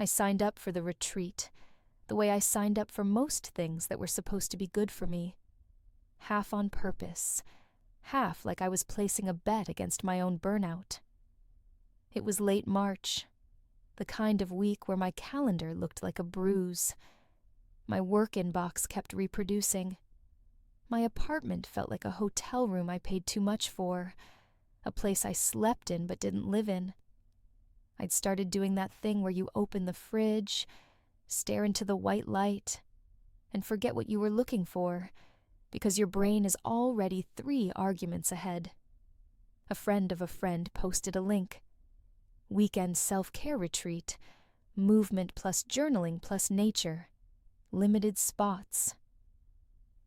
I signed up for the retreat, the way I signed up for most things that were supposed to be good for me. Half on purpose, half like I was placing a bet against my own burnout. It was late March, the kind of week where my calendar looked like a bruise. My work inbox kept reproducing. My apartment felt like a hotel room I paid too much for, a place I slept in but didn't live in. I'd started doing that thing where you open the fridge, stare into the white light, and forget what you were looking for, because your brain is already 3 arguments ahead. A friend of a friend posted a link. Weekend self-care retreat, movement plus journaling plus nature, limited spots.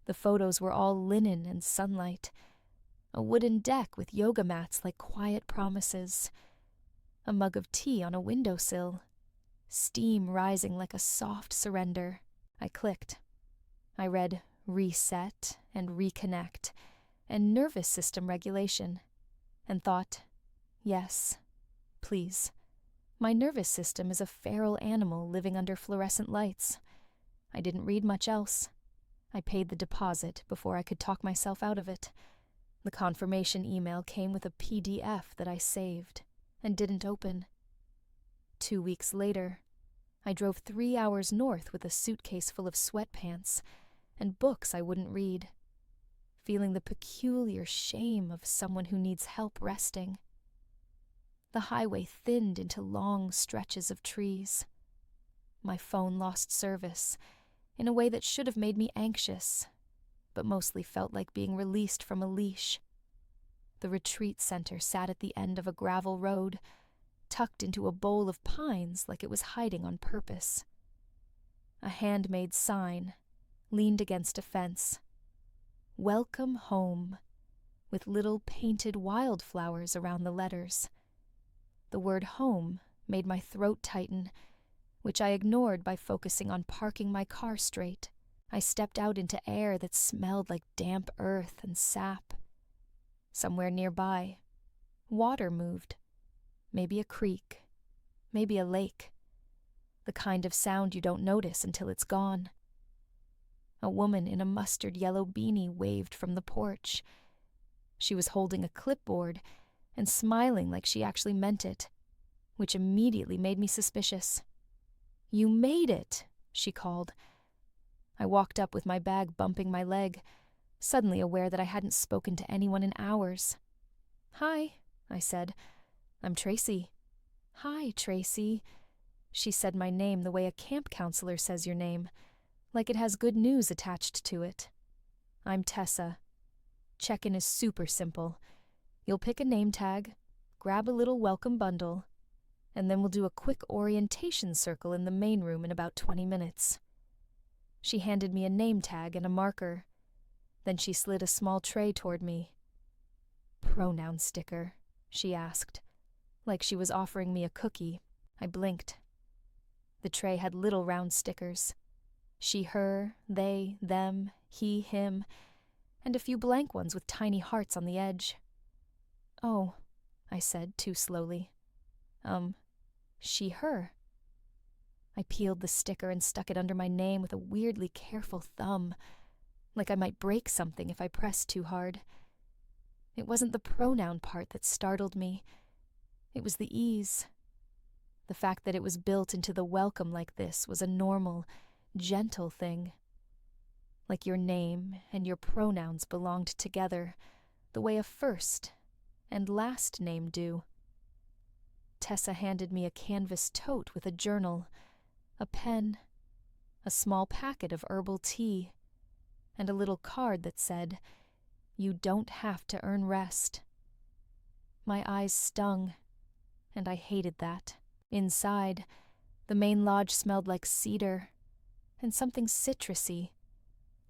The photos were all linen and sunlight, a wooden deck with yoga mats like quiet promises, a mug of tea on a windowsill, steam rising like a soft surrender. I clicked. I read reset and reconnect and nervous system regulation, and thought, yes, please. My nervous system is a feral animal living under fluorescent lights. I didn't read much else. I paid the deposit before I could talk myself out of it. The confirmation email came with a PDF that I saved and didn't open. 2 weeks later, I drove 3 hours north with a suitcase full of sweatpants and books I wouldn't read, feeling the peculiar shame of someone who needs help resting. The highway thinned into long stretches of trees. My phone lost service in a way that should have made me anxious, but mostly felt like being released from a leash. The retreat center sat at the end of a gravel road, tucked into a bowl of pines like it was hiding on purpose. A handmade sign leaned against a fence. "Welcome home," with little painted wildflowers around the letters. The word home made my throat tighten, which I ignored by focusing on parking my car straight. I stepped out into air that smelled like damp earth and sap. Somewhere nearby, water moved. Maybe a creek, maybe a lake. The kind of sound you don't notice until it's gone. A woman in a mustard yellow beanie waved from the porch. She was holding a clipboard and smiling like she actually meant it, which immediately made me suspicious. "You made it," she called. I walked up with my bag bumping my leg, suddenly aware that I hadn't spoken to anyone in hours. "Hi," I said. "I'm Tracy." "Hi, Tracy." She said my name the way a camp counselor says your name, like it has good news attached to it. "I'm Tessa. Check-in is super simple. You'll pick a name tag, grab a little welcome bundle, and then we'll do a quick orientation circle in the main room in about 20 minutes. She handed me a name tag and a marker. Then she slid a small tray toward me. "Pronoun sticker?" she asked, like she was offering me a cookie. I blinked. The tray had little round stickers. She, her, they, them, he, him, and a few blank ones with tiny hearts on the edge. "Oh," I said too slowly. She, her." I peeled the sticker and stuck it under my name with a weirdly careful thumb, like I might break something if I pressed too hard. It wasn't the pronoun part that startled me. It was the ease. The fact that it was built into the welcome like this was a normal, gentle thing. Like your name and your pronouns belonged together, the way a first and last name do. Tessa handed me a canvas tote with a journal, a pen, a small packet of herbal tea, and a little card that said, "You don't have to earn rest." My eyes stung, and I hated that. Inside, the main lodge smelled like cedar and something citrusy,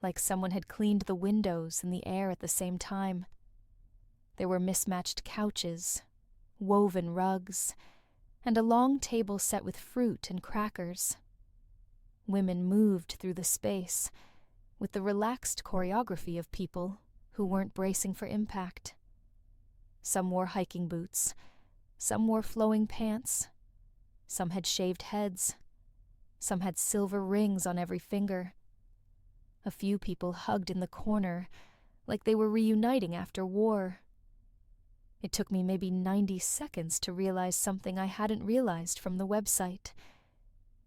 like someone had cleaned the windows and the air at the same time. There were mismatched couches, woven rugs, and a long table set with fruit and crackers. Women moved through the space, with the relaxed choreography of people who weren't bracing for impact. Some wore hiking boots, some wore flowing pants, some had shaved heads, Some had silver rings on every finger. A few people hugged in the corner, like they were reuniting after war. It took me maybe 90 seconds to realize something I hadn't realized from the website.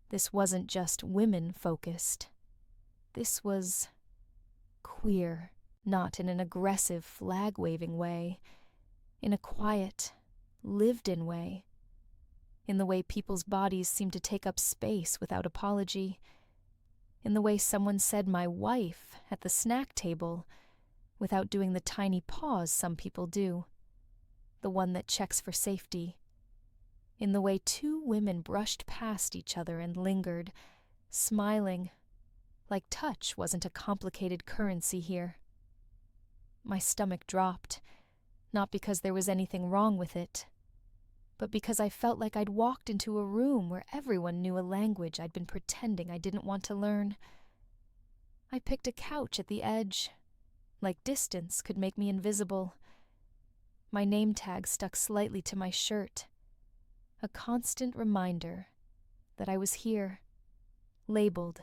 This wasn't just women-focused. This was queer, not in an aggressive, flag-waving way, in a quiet, lived-in way, in the way people's bodies seem to take up space without apology, in the way someone said "my wife" at the snack table without doing the tiny pause some people do, the one that checks for safety, in the way two women brushed past each other and lingered, smiling, like touch wasn't a complicated currency here. My stomach dropped, not because there was anything wrong with it, but because I felt like I'd walked into a room where everyone knew a language I'd been pretending I didn't want to learn. I picked a couch at the edge, like distance could make me invisible. My name tag stuck slightly to my shirt, a constant reminder that I was here, labeled,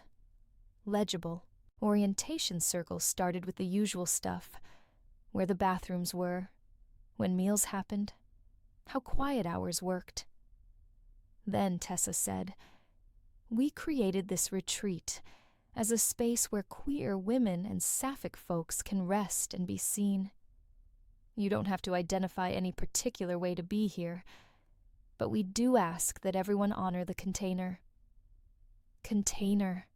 legible. Orientation circles started with the usual stuff, where the bathrooms were, when meals happened, how quiet hours worked. Then Tessa said, "We created this retreat as a space where queer women and sapphic folks can rest and be seen. You don't have to identify any particular way to be here, but we do ask that everyone honor the container." Container.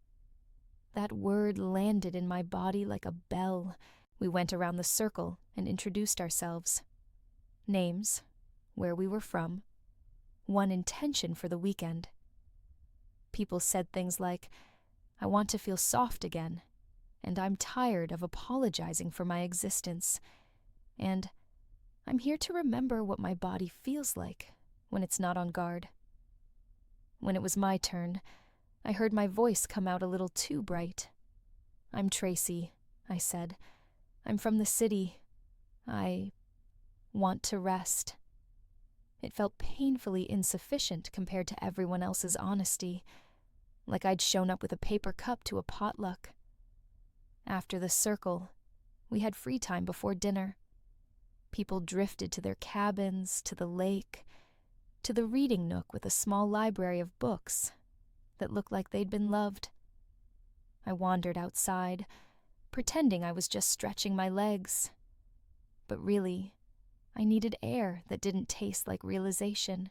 That word landed in my body like a bell. We went around the circle and introduced ourselves. Names, where we were from, one intention for the weekend. People said things like, "I want to feel soft again," and "I'm tired of apologizing for my existence," and "I'm here to remember what my body feels like when it's not on guard." When it was my turn, I heard my voice come out a little too bright. "I'm Tracy," I said. "I'm from the city. I want to rest." It felt painfully insufficient compared to everyone else's honesty, like I'd shown up with a paper cup to a potluck. After the circle, we had free time before dinner. People drifted to their cabins, to the lake, to the reading nook with a small library of books that looked like they'd been loved. I wandered outside, pretending I was just stretching my legs. But really, I needed air that didn't taste like realization.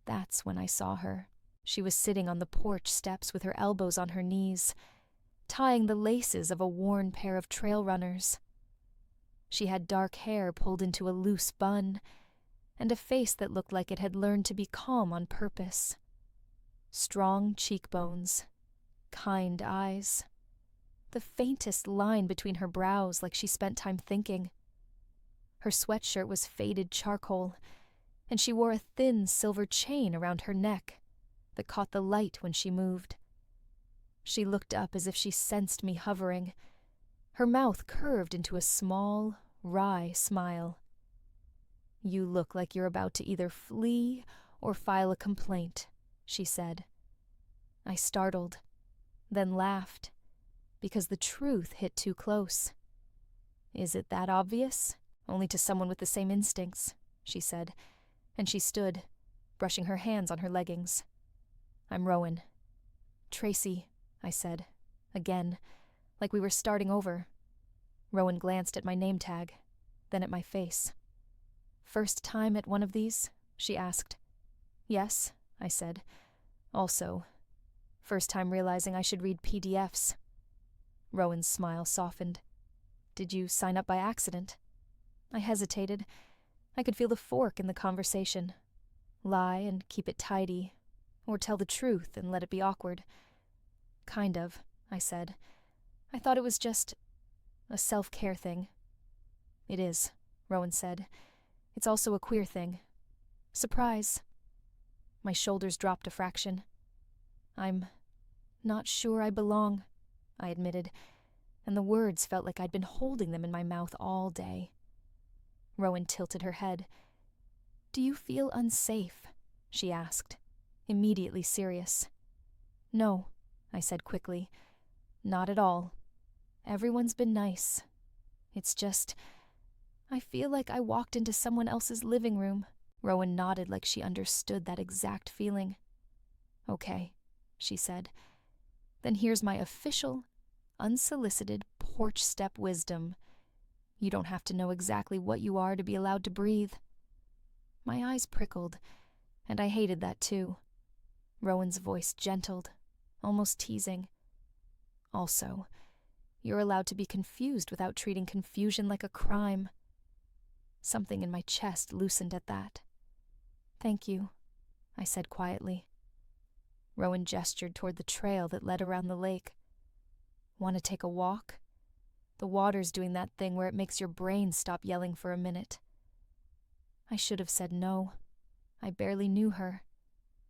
That's when I saw her. She was sitting on the porch steps with her elbows on her knees, tying the laces of a worn pair of trail runners. She had dark hair pulled into a loose bun, and a face that looked like it had learned to be calm on purpose. Strong cheekbones, kind eyes, the faintest line between her brows like she spent time thinking. Her sweatshirt was faded charcoal, and she wore a thin silver chain around her neck that caught the light when she moved. She looked up as if she sensed me hovering. Her mouth curved into a small, wry smile. "You look like you're about to either flee or file a complaint," she said. I startled, then laughed, because the truth hit too close. "Is it that obvious? Only to someone with the same instincts," she said, and she stood, brushing her hands on her leggings. "I'm Rowan." "Tracy," I said, again, like we were starting over. Rowan glanced at my name tag, then at my face. "First time at one of these?" she asked. "Yes," I said. "Also, first time realizing I should read PDFs." Rowan's smile softened. "Did you sign up by accident?" I hesitated. I could feel the fork in the conversation. Lie and keep it tidy, or tell the truth and let it be awkward. "Kind of," I said. "I thought it was just a self-care thing." "It is," Rowan said. "It's also a queer thing. Surprise." My shoulders dropped a fraction. "I'm not sure I belong," I admitted, and the words felt like I'd been holding them in my mouth all day. Rowan tilted her head. "Do you feel unsafe?" she asked, immediately serious. No, I said quickly. Not at all. Everyone's been nice. It's just, I feel like I walked into someone else's living room. Rowan nodded like she understood that exact feeling. Okay, she said. Then here's my official, unsolicited porch step wisdom. You don't have to know exactly what you are to be allowed to breathe. My eyes prickled, and I hated that too. Rowan's voice gentled, almost teasing. Also, you're allowed to be confused without treating confusion like a crime. Something in my chest loosened at that. Thank you, I said quietly. Rowan gestured toward the trail that led around the lake. Want to take a walk? The water's doing that thing where it makes your brain stop yelling for a minute. I should have said no. I barely knew her.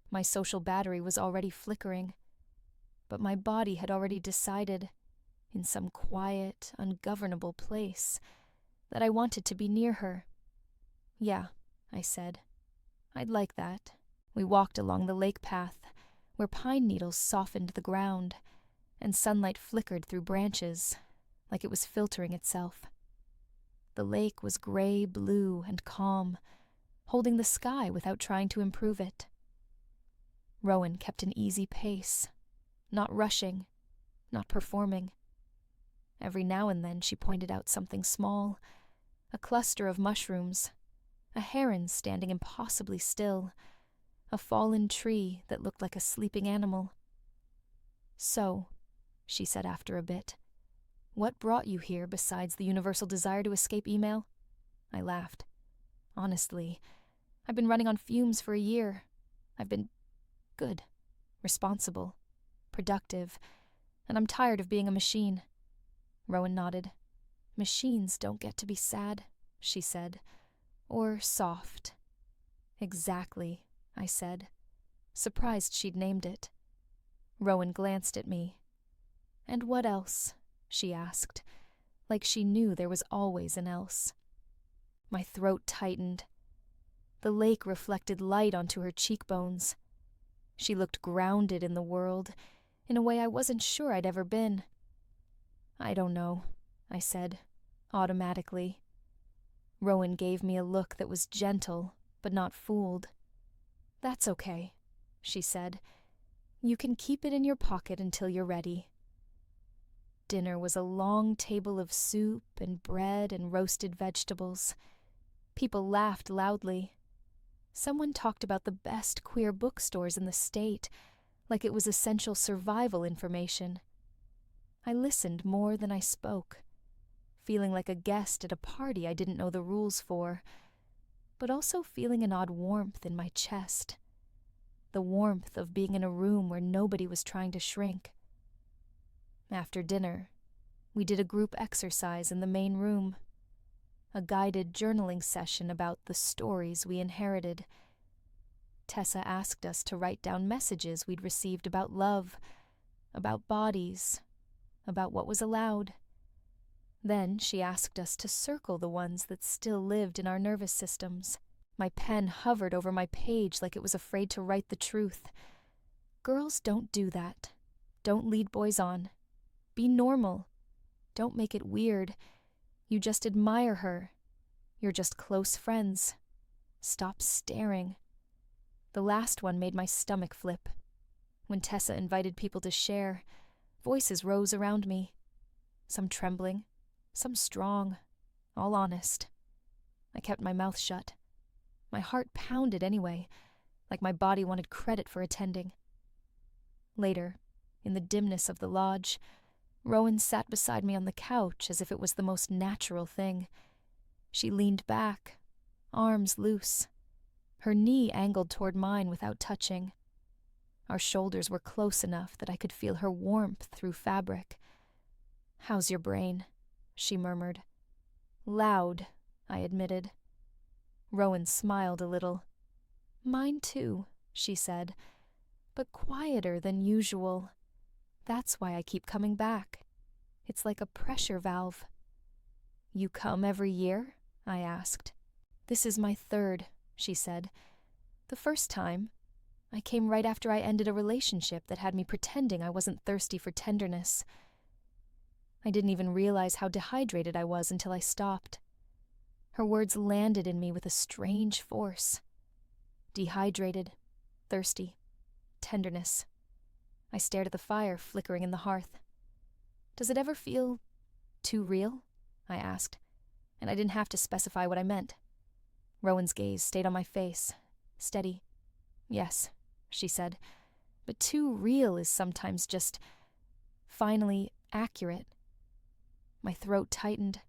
My social battery was already flickering. But my body had already decided, in some quiet, ungovernable place, that I wanted to be near her. Yeah, I said. I'd like that. We walked along the lake path, where pine needles softened the ground, and sunlight flickered through branches, like it was filtering itself. The lake was gray-blue and calm, holding the sky without trying to improve it. Rowan kept an easy pace, not rushing, not performing. Every now and then she pointed out something small, a cluster of mushrooms, a heron standing impossibly still, a fallen tree that looked like a sleeping animal. So, she said after a bit, what brought you here besides the universal desire to escape email? I laughed. Honestly, I've been running on fumes for a year. I've been good, responsible, productive, and I'm tired of being a machine. Rowan nodded. Machines don't get to be sad, she said, or soft. Exactly, I said, surprised she'd named it. Rowan glanced at me. And what else? She asked, like she knew there was always an else. My throat tightened. The lake reflected light onto her cheekbones. She looked grounded in the world, in a way I wasn't sure I'd ever been. I don't know, I said, automatically. Rowan gave me a look that was gentle, but not fooled. That's okay, she said. You can keep it in your pocket until you're ready. Dinner was a long table of soup and bread and roasted vegetables. People laughed loudly. Someone talked about the best queer bookstores in the state, like it was essential survival information. I listened more than I spoke, feeling like a guest at a party I didn't know the rules for, but also feeling an odd warmth in my chest. The warmth of being in a room where nobody was trying to shrink. After dinner, we did a group exercise in the main room, a guided journaling session about the stories we inherited. Tessa asked us to write down messages we'd received about love, about bodies, about what was allowed. Then she asked us to circle the ones that still lived in our nervous systems. My pen hovered over my page like it was afraid to write the truth. Girls don't do that. Don't lead boys on. Be normal. Don't make it weird. You just admire her. You're just close friends. Stop staring. The last one made my stomach flip. When Tessa invited people to share, voices rose around me. Some trembling, some strong, all honest. I kept my mouth shut. My heart pounded anyway, like my body wanted credit for attending. Later, in the dimness of the lodge, Rowan sat beside me on the couch as if it was the most natural thing. She leaned back, arms loose, her knee angled toward mine without touching. Our shoulders were close enough that I could feel her warmth through fabric. "How's your brain?" she murmured. "Loud," I admitted. Rowan smiled a little. "Mine too," she said, "but quieter than usual. That's why I keep coming back. It's like a pressure valve." "You come every year?" I asked. "This is my third," she said. "The first time, I came right after I ended a relationship that had me pretending I wasn't thirsty for tenderness. I didn't even realize how dehydrated I was until I stopped. Her words landed in me with a strange force. Dehydrated, thirsty, tenderness. I stared at the fire flickering in the hearth. "Does it ever feel too real?" I asked, and I didn't have to specify what I meant. Rowan's gaze stayed on my face, steady. "Yes," she said, "but too real is sometimes just finally accurate." My throat tightened.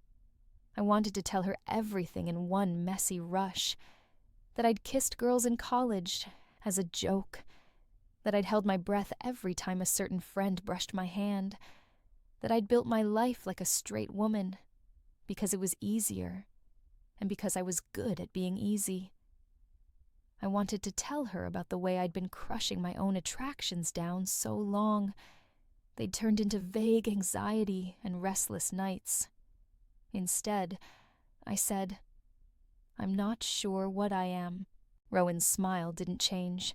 I wanted to tell her everything in one messy rush. That I'd kissed girls in college as a joke. That I'd held my breath every time a certain friend brushed my hand. That I'd built my life like a straight woman. Because it was easier. And because I was good at being easy. I wanted to tell her about the way I'd been crushing my own attractions down so long. They'd turned into vague anxiety and restless nights. Instead, I said, "I'm not sure what I am." Rowan's smile didn't change.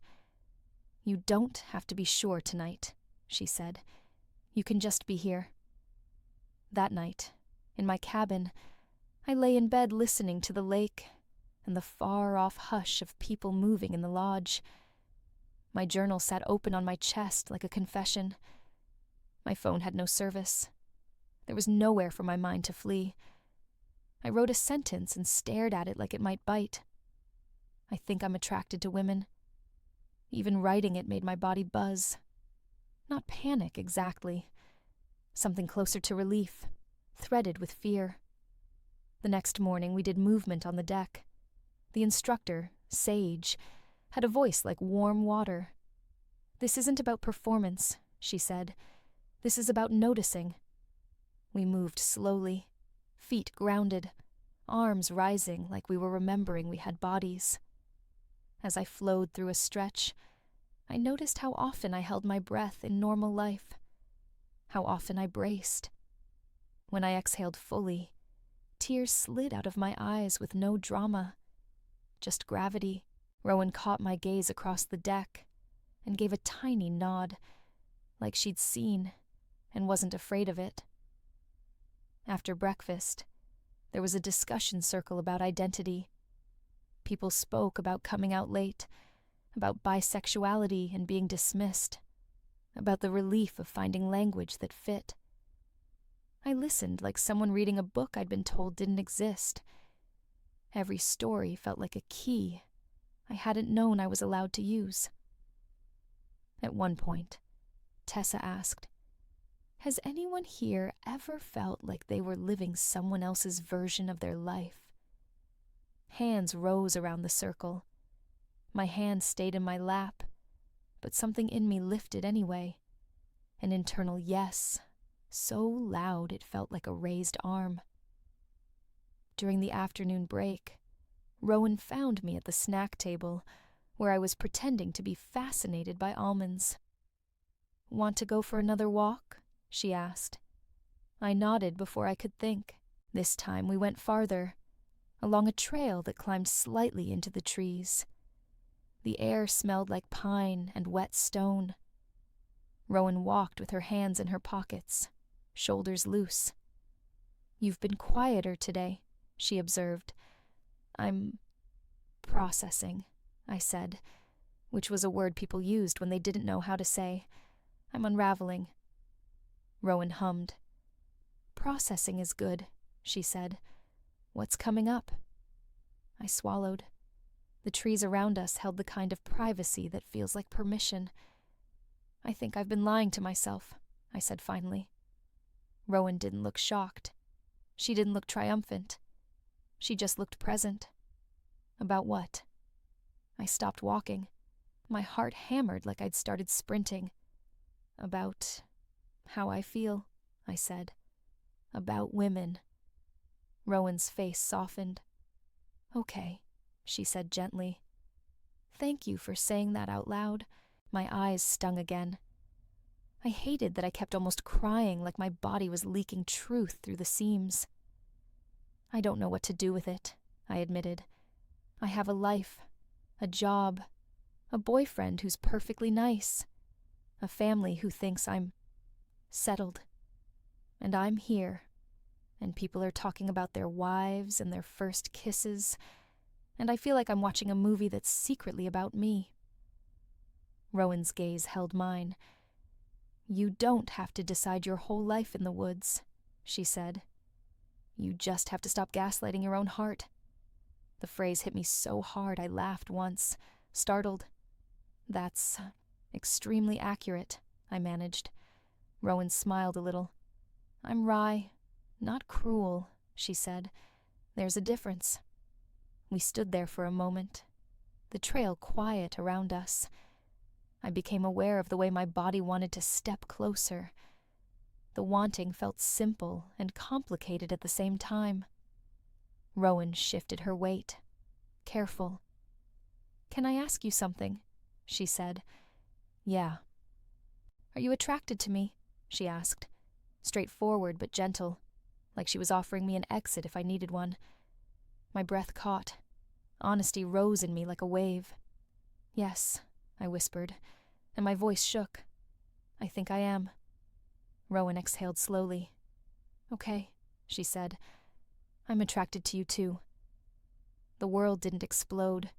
"You don't have to be sure tonight," she said. "You can just be here." That night, in my cabin, I lay in bed listening to the lake and the far-off hush of people moving in the lodge. My journal sat open on my chest like a confession. My phone had no service. There was nowhere for my mind to flee. I wrote a sentence and stared at it like it might bite. I think I'm attracted to women. Even writing it made my body buzz. Not panic exactly. Something closer to relief, threaded with fear. The next morning we did movement on the deck. The instructor, Sage, had a voice like warm water. "This isn't about performance," she said. "This is about noticing." We moved slowly, feet grounded, arms rising like we were remembering we had bodies. As I flowed through a stretch, I noticed how often I held my breath in normal life, how often I braced. When I exhaled fully, tears slid out of my eyes with no drama, just gravity. Rowan caught my gaze across the deck and gave a tiny nod, like she'd seen and wasn't afraid of it. After breakfast, there was a discussion circle about identity. People spoke about coming out late, about bisexuality and being dismissed, about the relief of finding language that fit. I listened like someone reading a book I'd been told didn't exist. Every story felt like a key I hadn't known I was allowed to use. At one point, Tessa asked, "Has anyone here ever felt like they were living someone else's version of their life?" Hands rose around the circle. My hand stayed in my lap, but something in me lifted anyway. An internal yes, so loud it felt like a raised arm. During the afternoon break, Rowan found me at the snack table, where I was pretending to be fascinated by almonds. "Want to go for another walk?" she asked. I nodded before I could think. This time we went farther, along a trail that climbed slightly into the trees. The air smelled like pine and wet stone. Rowan walked with her hands in her pockets, shoulders loose. "You've been quieter today," she observed. "I'm processing," I said, which was a word people used when they didn't know how to say. "I'm unraveling." Rowan hummed. "Processing is good," she said. "What's coming up?" I swallowed. The trees around us held the kind of privacy that feels like permission. "I think I've been lying to myself," I said finally. Rowan didn't look shocked. She didn't look triumphant. She just looked present. "About what?" I stopped walking. My heart hammered like I'd started sprinting. "About how I feel," I said. "About women." Rowan's face softened. "Okay," she said gently. "Thank you for saying that out loud." My eyes stung again. I hated that I kept almost crying like my body was leaking truth through the seams. "I don't know what to do with it," I admitted. "I have a life, a job, A boyfriend who's perfectly nice. A family who thinks I'm settled. And I'm here, and people are talking about their wives and their first kisses, and I feel like I'm watching a movie that's secretly about me. Rowan's gaze held mine. You don't have to decide your whole life in the woods, she said. You just have to stop gaslighting your own heart. The phrase hit me so hard I laughed once, startled. That's extremely accurate, I managed. Rowan smiled a little. I'm wry, not cruel, she said. There's a difference. We stood there for a moment, the trail quiet around us. I became aware of the way my body wanted to step closer. The wanting felt simple and complicated at the same time. Rowan shifted her weight. Careful. Can I ask you something? She said. Yeah. Are you attracted to me? She asked. Straightforward but gentle, like she was offering me an exit if I needed one. My breath caught. Honesty rose in me like a wave. Yes, I whispered, and my voice shook. I think I am. Rowan exhaled slowly. Okay, she said. I'm attracted to you too. The world didn't explode.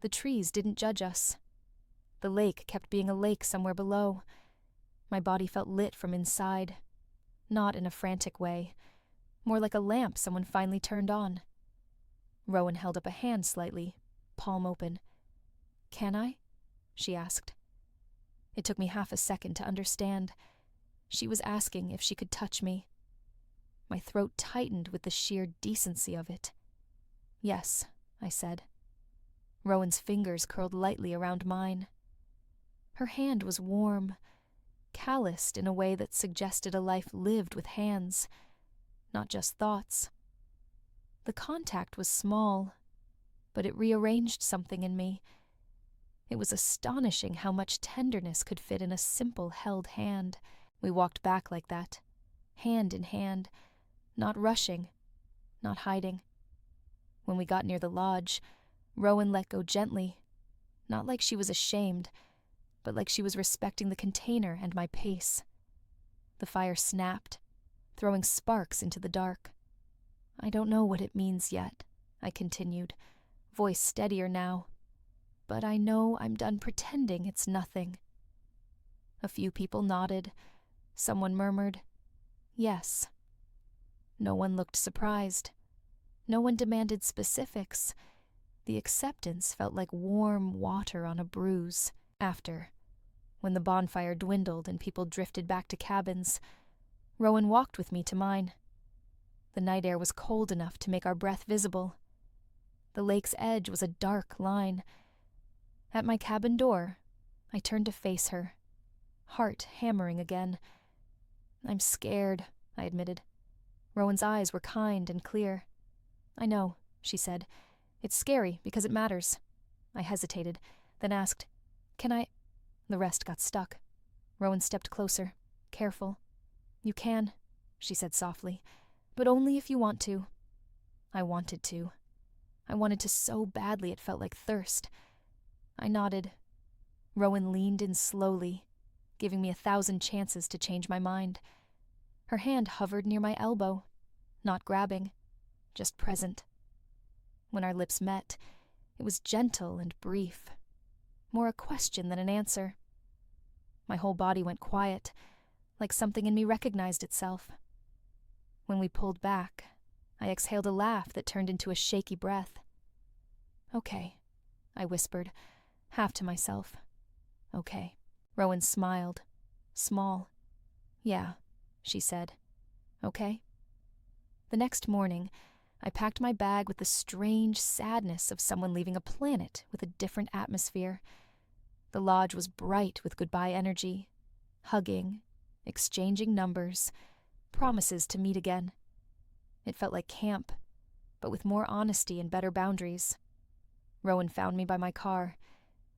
The trees didn't judge us. The lake kept being a lake somewhere below. My body felt lit from inside. Not in a frantic way. More like a lamp someone finally turned on. Rowan held up a hand slightly, palm open. Can I? She asked. It took me half a second to understand. She was asking if she could touch me. My throat tightened with the sheer decency of it. Yes, I said. Rowan's fingers curled lightly around mine. Her hand was warm, calloused in a way that suggested a life lived with hands, not just thoughts. The contact was small, but it rearranged something in me. It was astonishing how much tenderness could fit in a simple held hand. We walked back like that, hand in hand, not rushing, not hiding. When we got near the lodge, Rowan let go gently, not like she was ashamed, but like she was respecting the container and my pace. The fire snapped, throwing sparks into the dark. I don't know what it means yet, I continued, voice steadier now, but I know I'm done pretending it's nothing. A few people nodded. Someone murmured, yes. No one looked surprised. No one demanded specifics. The acceptance felt like warm water on a bruise. After, when the bonfire dwindled and people drifted back to cabins, Rowan walked with me to mine. The night air was cold enough to make our breath visible. The lake's edge was a dark line. At my cabin door, I turned to face her, heart hammering again. I'm scared, I admitted. Rowan's eyes were kind and clear. I know, she said. It's scary because it matters. I hesitated, then asked, Can I? The rest got stuck. Rowan stepped closer, careful. You can, she said softly, but only if you want to. I wanted to. I wanted to so badly it felt like thirst. I nodded. Rowan leaned in slowly, giving me 1,000 chances to change my mind. Her hand hovered near my elbow, not grabbing, just present. When our lips met, it was gentle and brief, more a question than an answer. My whole body went quiet, like something in me recognized itself. When we pulled back, I exhaled a laugh that turned into a shaky breath. Okay, I whispered, half to myself. Okay. Rowan smiled, small. Yeah, she said. Okay. The next morning, I packed my bag with the strange sadness of someone leaving a planet with a different atmosphere. The lodge was bright with goodbye energy, hugging, exchanging numbers, promises to meet again. It felt like camp, but with more honesty and better boundaries. Rowan found me by my car.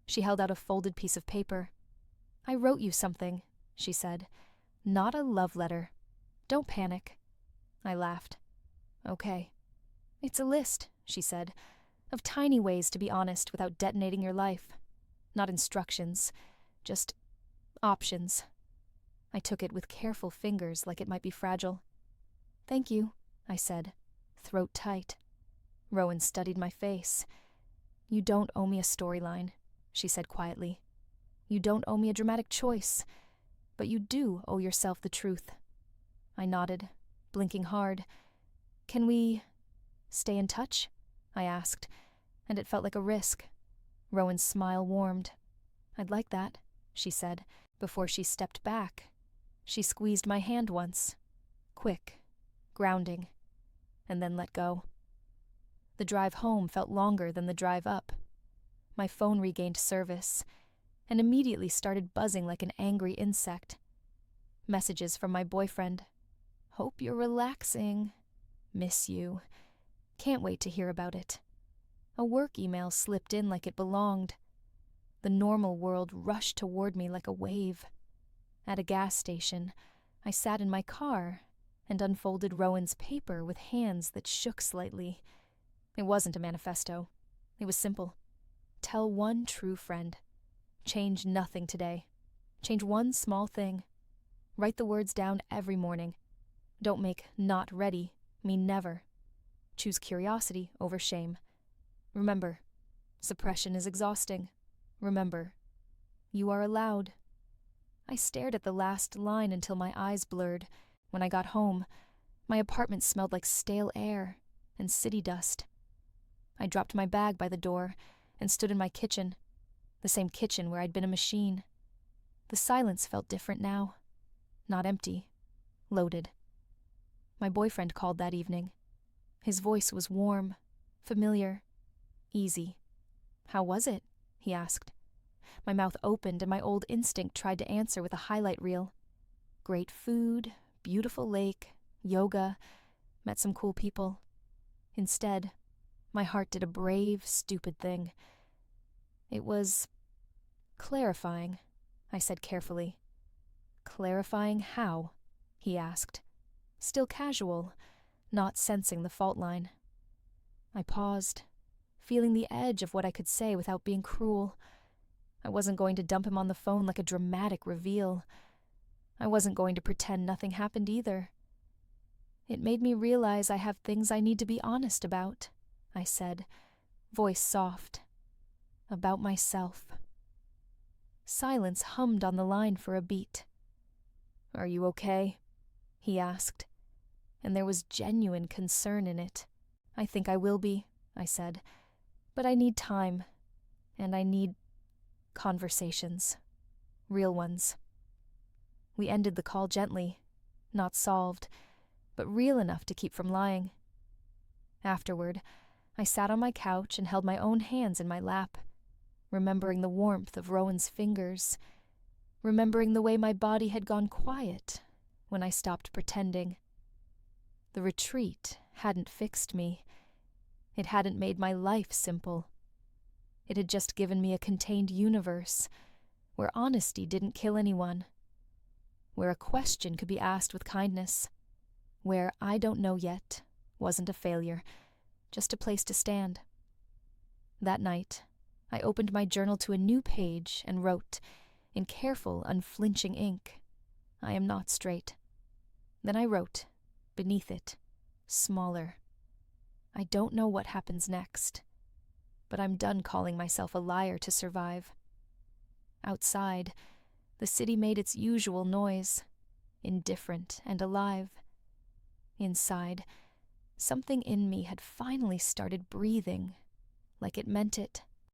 She held out a folded piece of paper. I wrote you something, she said. Not a love letter. Don't panic. I laughed. Okay. It's a list, she said, of tiny ways to be honest without detonating your life. not instructions, just options. I took it with careful fingers like it might be fragile. "Thank you," I said, throat tight. Rowan studied my face. "You don't owe me a storyline," she said quietly. "You don't owe me a dramatic choice, but you do owe yourself the truth." I nodded, blinking hard. "Can we stay in touch?" I asked, and it felt like a risk. Rowan's smile warmed. "I'd like that," she said, before she stepped back. She squeezed my hand once. Quick, grounding, and then let go. The drive home felt longer than the drive up. My phone regained service, and immediately started buzzing like an angry insect. Messages from my boyfriend. "Hope you're relaxing. Miss you. Can't wait to hear about it." A work email slipped in like it belonged. The normal world rushed toward me like a wave. At a gas station, I sat in my car and unfolded Rowan's paper with hands that shook slightly. It wasn't a manifesto. It was simple. Tell one true friend. Change nothing today. Change one small thing. Write the words down every morning. Don't make "not ready" mean never. Choose curiosity over shame. Remember, suppression is exhausting. Remember, you are allowed. I stared at the last line until my eyes blurred. When I got home, my apartment smelled like stale air and city dust. I dropped my bag by the door and stood in my kitchen, the same kitchen where I'd been a machine. The silence felt different now. Not empty, loaded. My boyfriend called that evening. His voice was warm, familiar, easy. "How was it?" he asked. My mouth opened and my old instinct tried to answer with a highlight reel. Great food, beautiful lake, yoga, met some cool people. Instead, my heart did a brave, stupid thing. It was clarifying, I said carefully. "Clarifying how?" he asked. Still casual, not sensing the fault line. I paused, feeling the edge of what I could say without being cruel. I wasn't going to dump him on the phone like a dramatic reveal. I wasn't going to pretend nothing happened either. "It made me realize I have things I need to be honest about," I said, voice soft. "About myself." Silence hummed on the line for a beat. "Are you okay?" he asked, and there was genuine concern in it. "I think I will be," I said, "but I need time, and I need conversations. Real ones." We ended the call gently, not solved, but real enough to keep from lying. Afterward, I sat on my couch and held my own hands in my lap, remembering the warmth of Rowan's fingers, remembering the way my body had gone quiet when I stopped pretending. The retreat hadn't fixed me. It hadn't made my life simple. It had just given me a contained universe where honesty didn't kill anyone, where a question could be asked with kindness, where "I don't know yet" wasn't a failure, just a place to stand. That night, I opened my journal to a new page and wrote, in careful, unflinching ink, "I am not straight." Then I wrote, beneath it, smaller, "I don't know what happens next, but I'm done calling myself a liar to survive." Outside, the city made its usual noise, indifferent and alive. Inside, something in me had finally started breathing, like it meant it.